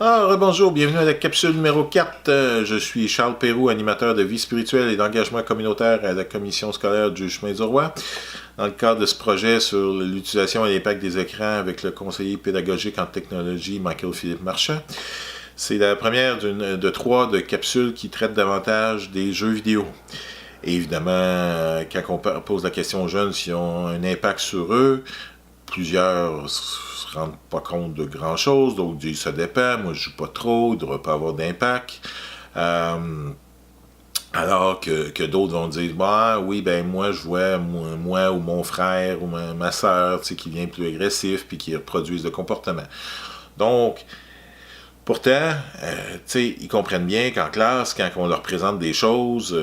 Bonjour, bienvenue à la capsule numéro 4. Je suis Charles Pérou, animateur de vie spirituelle et d'engagement communautaire à la commission scolaire du chemin du roi. Dans le cadre de ce projet sur l'utilisation et l'impact des écrans avec le conseiller pédagogique en technologie Michael-Philippe Marchand. C'est la première de 3 de capsules qui traitent davantage des jeux vidéo. Et évidemment, quand on pose la question aux jeunes s'ils ont un impact sur eux, plusieurs se rendent pas compte de grand chose, d'autres disent ça dépend, moi je joue pas trop, il ne devrait pas avoir d'impact. Alors que d'autres vont dire oui, ben moi je vois moi ou mon frère ou ma soeur qui devient plus agressif puis qui reproduisent le comportement. Donc, pourtant, ils comprennent bien qu'en classe, quand on leur présente des choses,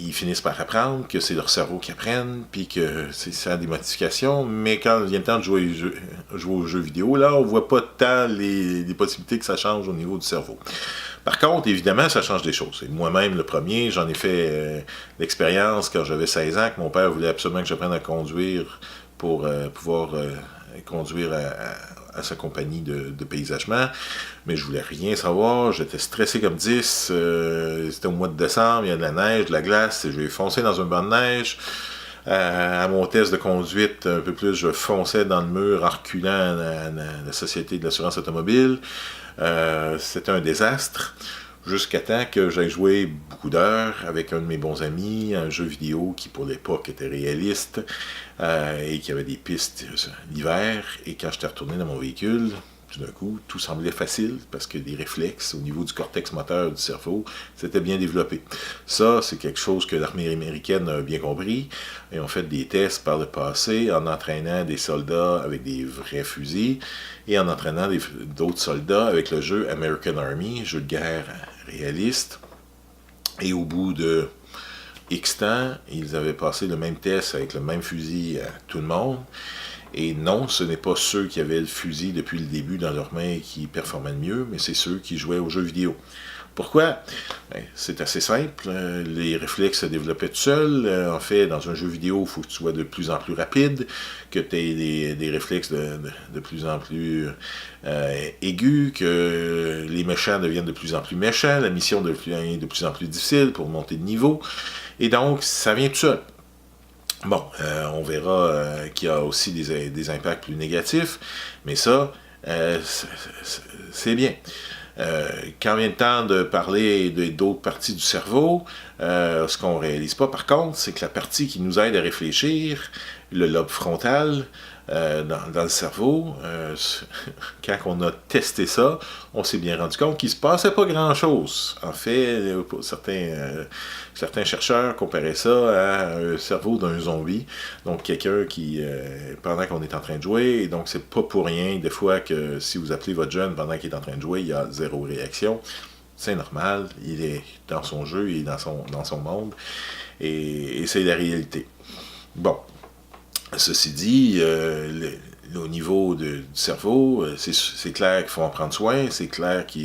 ils finissent par apprendre que c'est leur cerveau qui apprenne, puis que ça a des modifications, mais quand il vient le temps de jouer aux jeux vidéo, là, on voit pas tant les possibilités que ça change au niveau du cerveau. Par contre, évidemment, ça change des choses. Et moi-même, le premier, j'en ai fait l'expérience quand j'avais 16 ans, que mon père voulait absolument que j'apprenne à conduire pour pouvoir conduire à sa compagnie de paysagement, mais je voulais rien savoir, j'étais stressé comme 10, c'était au mois de décembre, il y a de la neige, de la glace, et je vais foncer dans un banc de neige. À mon test de conduite, un peu plus, je fonçais dans le mur en reculant à la Société de l'assurance automobile. C'était un désastre, jusqu'à temps que j'ai joué beaucoup d'heures avec un de mes bons amis, un jeu vidéo qui pour l'époque était réaliste et qui avait des pistes l'hiver. Et quand j'étais retourné dans mon véhicule, tout d'un coup, tout semblait facile parce que les réflexes au niveau du cortex moteur du cerveau s'étaient bien développés. Ça, c'est quelque chose que l'armée américaine a bien compris. Ils ont fait des tests par le passé en entraînant des soldats avec des vrais fusils et en entraînant d'autres soldats avec le jeu American Army, jeu de guerre réaliste. Et au bout de X temps, ils avaient passé le même test avec le même fusil à tout le monde. Et non, ce n'est pas ceux qui avaient le fusil depuis le début dans leurs mains qui performaient le mieux, mais c'est ceux qui jouaient aux jeux vidéo. Pourquoi? Ben, c'est assez simple. Les réflexes se développaient tout seuls. En fait, dans un jeu vidéo, il faut que tu sois de plus en plus rapide, que tu aies des réflexes de plus en plus aigus, que les méchants deviennent de plus en plus méchants, la mission devient de plus en plus difficile pour monter de niveau. Et donc, ça vient tout seul. Bon, on verra qu'il y a aussi des impacts plus négatifs, mais ça, c'est bien. Quand vient le temps de parler d'autres parties du cerveau, ce qu'on ne réalise pas par contre, c'est que la partie qui nous aide à réfléchir, le lobe frontal, dans le cerveau, quand on a testé ça, on s'est bien rendu compte qu'il ne se passait pas grand-chose. En fait, certains chercheurs comparaient ça à un cerveau d'un zombie, donc quelqu'un qui, pendant qu'on est en train de jouer, et donc c'est pas pour rien, des fois, que si vous appelez votre jeune pendant qu'il est en train de jouer, il y a zéro réaction. C'est normal, il est dans son jeu, il est dans son monde, et c'est la réalité. Bon. Ceci dit, au niveau du cerveau, c'est clair qu'il faut en prendre soin, c'est clair que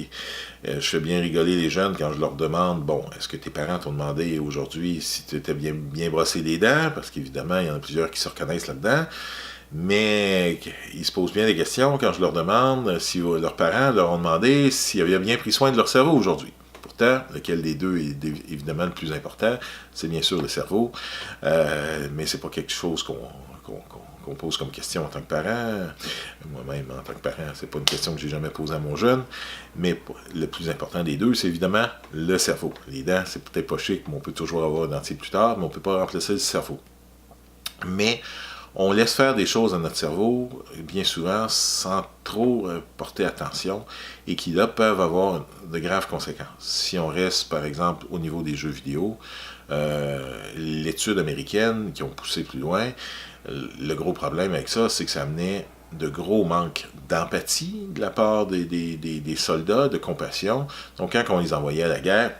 je fais bien rigoler les jeunes quand je leur demande, est-ce que tes parents t'ont demandé aujourd'hui si tu étais bien brossé les dents, parce qu'évidemment, il y en a plusieurs qui se reconnaissent là-dedans, mais ils se posent bien des questions quand je leur demande si leurs parents leur ont demandé s'ils avaient bien pris soin de leur cerveau aujourd'hui. Pourtant, lequel des deux est évidemment le plus important, c'est bien sûr le cerveau, mais c'est pas quelque chose qu'on pose comme question en tant que parent. Moi-même, en tant que parent, c'est pas une question que j'ai jamais posée à mon jeune, mais le plus important des deux, c'est évidemment le cerveau. Les dents, c'est peut-être pas chic, mais on peut toujours avoir un dentier plus tard, mais on peut pas remplacer le cerveau. Mais on laisse faire des choses à notre cerveau, bien souvent, sans trop porter attention, et qui, là, peuvent avoir de graves conséquences. Si on reste, par exemple, au niveau des jeux vidéo, l'étude américaine, qui ont poussé plus loin, le gros problème avec ça, c'est que ça amenait de gros manques d'empathie de la part des soldats, de compassion. Donc, quand on les envoyait à la guerre,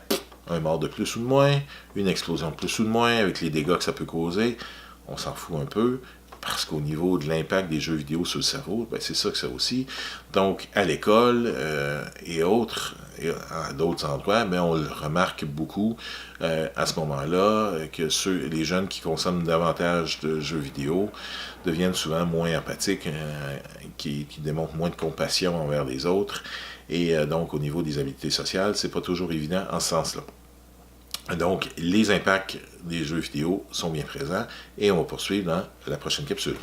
un mort de plus ou de moins, une explosion de plus ou de moins, avec les dégâts que ça peut causer, on s'en fout un peu. Parce qu'au niveau de l'impact des jeux vidéo sur le cerveau, c'est ça que ça aussi. Donc, à l'école et autres, et à d'autres endroits, mais on le remarque beaucoup à ce moment-là, que les jeunes qui consomment davantage de jeux vidéo deviennent souvent moins empathiques, qui démontrent moins de compassion envers les autres, Et donc, au niveau des habiletés sociales, c'est pas toujours évident en ce sens-là. Donc, les impacts des jeux vidéo sont bien présents et on va poursuivre dans la prochaine capsule.